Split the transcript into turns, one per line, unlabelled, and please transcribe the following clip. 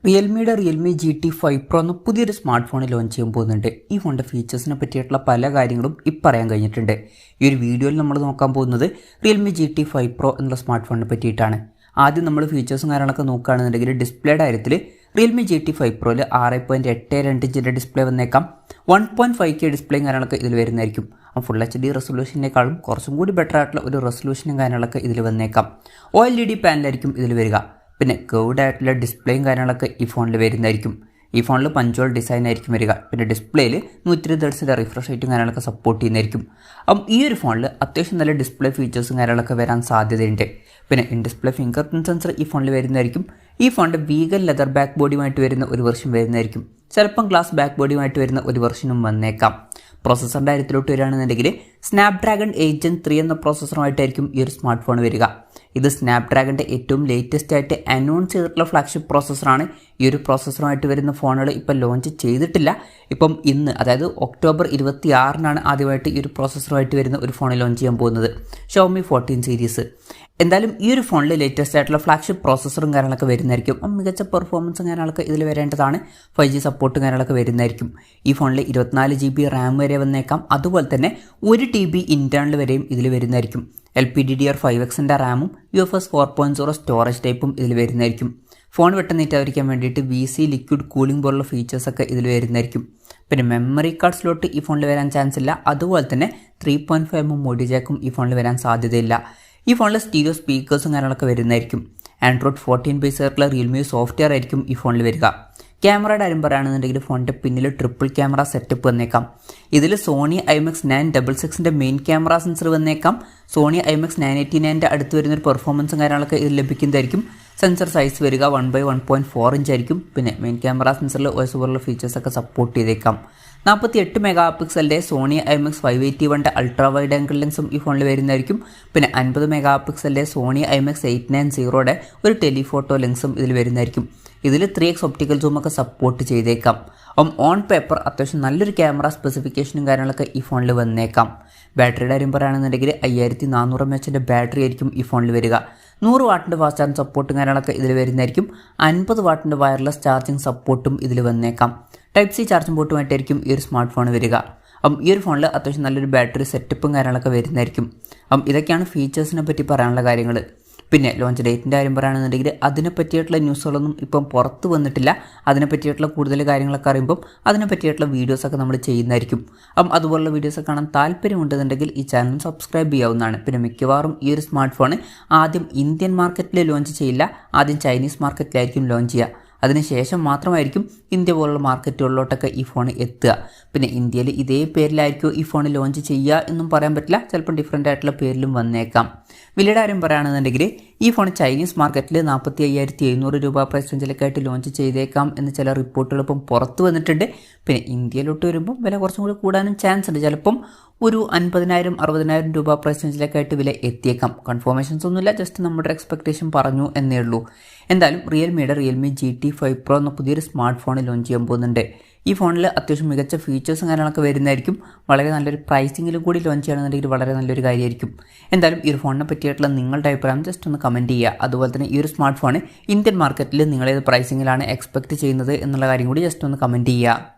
റിയൽമിയുടെ Realme GT5 Pro എന്ന പുതിയൊരു smart phone launch ചെയ്യാൻ പോകുന്നുണ്ട്. ഈ ഫോണിൻ്റെ ഫീച്ചേഴ്സിനെ പറ്റിയിട്ടുള്ള പല കാര്യങ്ങളും പറയാൻ കഴിഞ്ഞിട്ടുണ്ട്. ഈ ഒരു വീഡിയോയിൽ നമ്മൾ നോക്കാൻ പോകുന്നത് റിയൽമി GT5 Pro എന്നുള്ള സ്മാർട്ട് ഫോണിനെ പറ്റിയിട്ടാണ്. ആദ്യം നമ്മൾ ഫീച്ചേഴ്സും കാര്യങ്ങളൊക്കെ നോക്കുകയാണെന്നുണ്ടെങ്കിൽ ഡിസ്പ്ലേയുടെ കാര്യത്തിൽ റിയൽമി GT5 Proയിൽ 6.82 ഇഞ്ചിൻ്റെ ഡിസ്പ്ലേ വന്നേക്കാം. 1.5K ഡിസ്പ്ലേയും കാര്യങ്ങളൊക്കെ ഇതിൽ വരുന്നതായിരിക്കും. ഫുൾ HD റെസൊല്യൂഷനേക്കാളും കുറച്ചും കൂടി ബെറ്റർ ആയിട്ടുള്ള ഒരു റെസൊല്യൂഷനും കാര്യങ്ങളൊക്കെ ഇതിൽ വന്നേക്കാം. OLED പാനലായിരിക്കും ഇതിൽ വരിക. പിന്നെ കേർവ്ഡ് ആയിട്ടുള്ള ഡിസ്പ്ലേയും കാര്യങ്ങളൊക്കെ ഈ ഫോണിൽ വരുന്നതായിരിക്കും. ഈ ഫോണിൽ പഞ്ചോൾ ഡിസൈൻ ആയിരിക്കും വരിക. പിന്നെ ഡിസ്പ്ലേയിൽ 120 ഹെർട്സിൻ്റെ റിഫ്രഷ് റേറ്റും കാര്യങ്ങളൊക്കെ സപ്പോർട്ട് ചെയ്യുന്നതായിരിക്കും. ഈ ഒരു ഫോണിൽ അത്യാവശ്യം നല്ല ഡിസ്പ്ലേ ഫീച്ചേഴ്സും കാര്യങ്ങളൊക്കെ വരാൻ സാധ്യതയുണ്ട്. പിന്നെ in display finger print sensor ഈ ഫോണിൽ വരുന്നതായിരിക്കും. ഈ ഫോണിൻ്റെ വീഗൻ ലെതർ ബാക്ക് ബോഡിയുമായിട്ട് വരുന്ന ഒരു വെർഷൻ വരുന്നതായിരിക്കും. ചിലപ്പം ഗ്ലാസ് ബാക്ക് ബോഡിയുമായിട്ട് വരുന്ന ഒരു വെർഷനും വന്നേക്കാം. പ്രോസസ്സറിൻ്റെ കാര്യത്തിലോട്ട് വരികയാണെന്നുണ്ടെങ്കിൽ സ്നാപ്ഡ്രാഗൺ 8 Gen 3 എന്ന പ്രോസസ്സറുമായിട്ടായിരിക്കും ഈ ഒരു സ്മാർട്ട് ഫോൺ വരിക. ഇത് സ്നാപ്ഡ്രാഗൻ്റെ ഏറ്റവും ലേറ്റസ്റ്റ് ആയിട്ട് അനൗൺസ് ചെയ്തിട്ടുള്ള ഫ്ലാഗ്ഷിപ്പ് പ്രോസസ്സറാണ്. ഈ ഒരു പ്രോസസ്സറുമായിട്ട് വരുന്ന ഫോണുകൾ ഇപ്പോൾ ലോഞ്ച് ചെയ്തിട്ടില്ല. ഇപ്പം ഇന്ന്, അതായത് ഒക്ടോബർ 26-നാണ് ആദ്യമായിട്ട് ഈ ഒരു പ്രോസസ്സറുമായിട്ട് വരുന്ന ഒരു ഫോൺ ലോഞ്ച് ചെയ്യാൻ പോകുന്നത്, Xiaomi 14 സീരീസ്. എന്തായാലും ഈ ഒരു ഫോണിൽ ലേറ്റസ്റ്റ് ആയിട്ടുള്ള ഫ്ലാഗ്ഷിപ്പ് പ്രോസസ്സറും കാര്യങ്ങളൊക്കെ വരുന്നതായിരിക്കും. മികച്ച പെർഫോമൻസും കാര്യങ്ങളൊക്കെ ഇതിൽ വരേണ്ടതാണ്. 5G സപ്പോർട്ടും കാര്യങ്ങളൊക്കെ വരുന്നതായിരിക്കും. ഈ ഫോണിൽ 24 GB റാം വരെ വന്നേക്കാം. അതുപോലെ തന്നെ 1 TB ഇൻറ്റേർണൽ വരെയും ഇതിൽ വരുന്നതായിരിക്കും. LPDDR5Xൻ്റെ റാമും UFS 4.0 സ്റ്റോറേജ് ടൈപ്പും ഇതിൽ വരുന്നതായിരിക്കും. ഫോൺ വെട്ടനീറ്റായിരിക്കാൻ വേണ്ടിയിട്ട് VC ലിക്വിഡ് കൂളിംഗ് പോലുള്ള ഫീച്ചേഴ്സൊക്കെ ഇതിൽ വരുന്നതായിരിക്കും. പിന്നെ മെമ്മറി കാർഡ് സ്ലോട്ട് ഈ ഫോണിൽ വരാൻ ചാൻസ് ഇല്ല. അതുപോലെ തന്നെ 3.5mm ഓഡിയോ ജാക്കും ഈ ഫോണിൽ വരാൻ സാധ്യതയില്ല. ഈ ഫോണിൽ സ്റ്റീരിയോ സ്പീക്കേഴ്സും കാര്യങ്ങളൊക്കെ വരുന്നതായിരിക്കും. Android 14 ബേസ് ആയിട്ടുള്ള റിയൽമി സോഫ്റ്റ്വെയർ ആയിരിക്കും ഈ ഫോണിൽ വരിക. ക്യാമറയുടെ കാര്യം പറയുകയാണെന്നുണ്ടെങ്കിൽ ഫോണിൻ്റെ പിന്നിൽ ട്രിപ്പിൾ ക്യാമറ സെറ്റപ്പ് വന്നേക്കാം. ഇതിൽ Sony IMX 966ൻ്റെ മെയിൻ ക്യാമറ സെൻസർ വന്നേക്കാം. Sony IMX 989ൻ്റെ അടുത്ത് വരുന്നൊരു പെർഫോമൻസും കാര്യങ്ങളൊക്കെ ഇതിൽ ലഭിക്കുന്നതായിരിക്കും. സെൻസർ സൈസ് വരിക 1/1.4 ഇഞ്ച് ആയിരിക്കും. പിന്നെ മെയിൻ ക്യാമറ സെൻസറിൽ OS പോലുള്ള ഫീച്ചേഴ്സൊക്കെ സപ്പോർട്ട് ചെയ്തേക്കാം. 48 മെഗാ പിക്സലിൻ്റെ Sony IMX 581ൻ്റെ അൾട്രാ വൈഡ് ആംഗിൾ ലെൻസും ഈ ഫോണിൽ വരുന്നതായിരിക്കും. പിന്നെ 50 മെഗാ പിക്സലിൻ്റെ Sony IMX 890യുടെ ഒരു ടെലിഫോട്ടോ ലെൻസും ഇതിൽ വരുന്നതായിരിക്കും. ഇതിൽ 3x ഒപ്റ്റിക്കൽ സൂമൊക്കെ സപ്പോർട്ട് ചെയ്തേക്കാം. ഓൺ പേപ്പർ അത്യാവശ്യം നല്ലൊരു ക്യാമറ സ്പെസിഫിക്കേഷനും കാര്യങ്ങളൊക്കെ ഈ ഫോണിൽ വന്നേക്കാം. ബാറ്ററിയുടെ കാര്യം പറയുകയാണെന്നുണ്ടെങ്കിൽ 5400 mAhൻ്റെ ബാറ്ററി ആയിരിക്കും ഈ ഫോണിൽ വരിക. 100 വാട്ടിൻ്റെ ഫാസ്റ്റ് ചാർജിങ് സപ്പോർട്ടും കാര്യങ്ങളൊക്കെ ഇതിൽ വരുന്നതായിരിക്കും. 50 വാട്ടിൻ്റെ വയർലെസ് ചാർജിങ് സപ്പോർട്ടും ഇതിൽ വന്നേക്കാം. Type-C ചാർജിങ് പോർട്ടുമായിട്ടായിരിക്കും ഈ ഒരു സ്മാർട്ട് ഫോൺ വരിക. ഈ ഒരു ഫോണിൽ അത്യാവശ്യം നല്ലൊരു ബാറ്ററി സെറ്റപ്പും കാര്യങ്ങളൊക്കെ വരുന്നതായിരിക്കും. ഇതൊക്കെയാണ് ഫീച്ചേഴ്സിനെ പറ്റി പറയാനുള്ള കാര്യങ്ങൾ. പിന്നെ ലോഞ്ച് ഡേറ്റിൻ്റെ കാര്യം പറയുകയാണെന്നുണ്ടെങ്കിൽ അതിനെ പറ്റിയിട്ടുള്ള ന്യൂസുകളൊന്നും ഇപ്പം പുറത്ത് വന്നിട്ടില്ല. അതിനെ പറ്റിയിട്ടുള്ള കൂടുതൽ കാര്യങ്ങളൊക്കെ അറിയുമ്പം അതിനെ പറ്റിയിട്ടുള്ള വീഡിയോസൊക്കെ നമ്മൾ ചെയ്യുന്നതായിരിക്കും. അതുപോലുള്ള വീഡിയോസൊക്കെ കാണാൻ താല്പര്യമുണ്ടെന്നുണ്ടെങ്കിൽ ഈ ചാനൽ സബ്സ്ക്രൈബ് ചെയ്യാവുന്നതാണ്. പിന്നെ മിക്കവാറും ഈ ഒരു സ്മാർട്ട് ഫോൺ ആദ്യം ഇന്ത്യൻ മാർക്കറ്റിൽ ലോഞ്ച് ചെയ്യില്ല, ആദ്യം ചൈനീസ് മാർക്കറ്റിലായിരിക്കും ലോഞ്ച് ചെയ്യുക. അതിനുശേഷം മാത്രമായിരിക്കും ഇന്ത്യ പോലുള്ള മാർക്കറ്റുകളിലോട്ടൊക്കെ ഈ ഫോൺ എത്തുക. പിന്നെ ഇന്ത്യയിൽ ഇതേ പേരിലായിരിക്കും ഈ ഫോൺ ലോഞ്ച് ചെയ്യുക എന്നും പറയാൻ പറ്റില്ല. ചിലപ്പോൾ ഡിഫറൻ്റ് ആയിട്ടുള്ള പേരിലും വന്നേക്കാം. വിലയുടെ കാര്യം പറയുകയാണെന്നുണ്ടെങ്കിൽ ഈ ഫോൺ ചൈനീസ് മാർക്കറ്റിൽ 45,700 രൂപ പ്രൈസ് റേഞ്ചിലേക്കായിട്ട് ലോഞ്ച് ചെയ്തേക്കാം എന്ന് ചില റിപ്പോർട്ടുകൾ ഇപ്പം പുറത്ത് വന്നിട്ടുണ്ട്. പിന്നെ ഇന്ത്യയിലോട്ട് വരുമ്പോൾ വില കുറച്ചും കൂടി കൂടാനും ചാൻസ് ഉണ്ട്. ചിലപ്പം ഒരു 50,000-60,000 രൂപ പ്രൈസ് റേഞ്ചിലേക്കായിട്ട് വില എത്തിയേക്കാം. കൺഫർമേഷൻസ് ഒന്നുമില്ല, ജസ്റ്റ് നമ്മുടെ എക്സ്പെക്ടേഷൻ പറഞ്ഞു എന്നേ ഉള്ളൂ. എന്തായാലും റിയൽമിയുടെ റിയൽമി GT5 Pro എന്ന പുതിയൊരു സ്മാർട്ട് ഫോൺ ലോഞ്ച് ചെയ്യാൻ പോകുന്നുണ്ട്. ഈ ഫോണിൽ അത്യാവശ്യം മികച്ച ഫീച്ചേഴ്സും കാര്യങ്ങളൊക്കെ വരുന്നതായിരിക്കും. വളരെ നല്ലൊരു പ്രൈസിങ്ങിലും കൂടി ലോഞ്ച് ചെയ്യണമെന്നുണ്ടെങ്കിൽ വളരെ നല്ലൊരു കാര്യമായിരിക്കും. എന്തായാലും ഈ ഒരു ഫോണിനെ പറ്റിയിട്ടുള്ള നിങ്ങളുടെ അഭിപ്രായം ജസ്റ്റ് ഒന്ന് കമൻറ്റ് ചെയ്യുക. അതുപോലെ തന്നെ ഈ ഒരു സ്മാർട്ട് ഫോൺ ഇന്ത്യൻ മാർക്കറ്റിൽ നിങ്ങളേത് പ്രൈസിങ്ങിലാണ് എക്സ്പെക്റ്റ് ചെയ്യുന്നത് എന്നുള്ള കാര്യം കൂടി ജസ്റ്റ് ഒന്ന് കമൻറ്റ് ചെയ്യുക.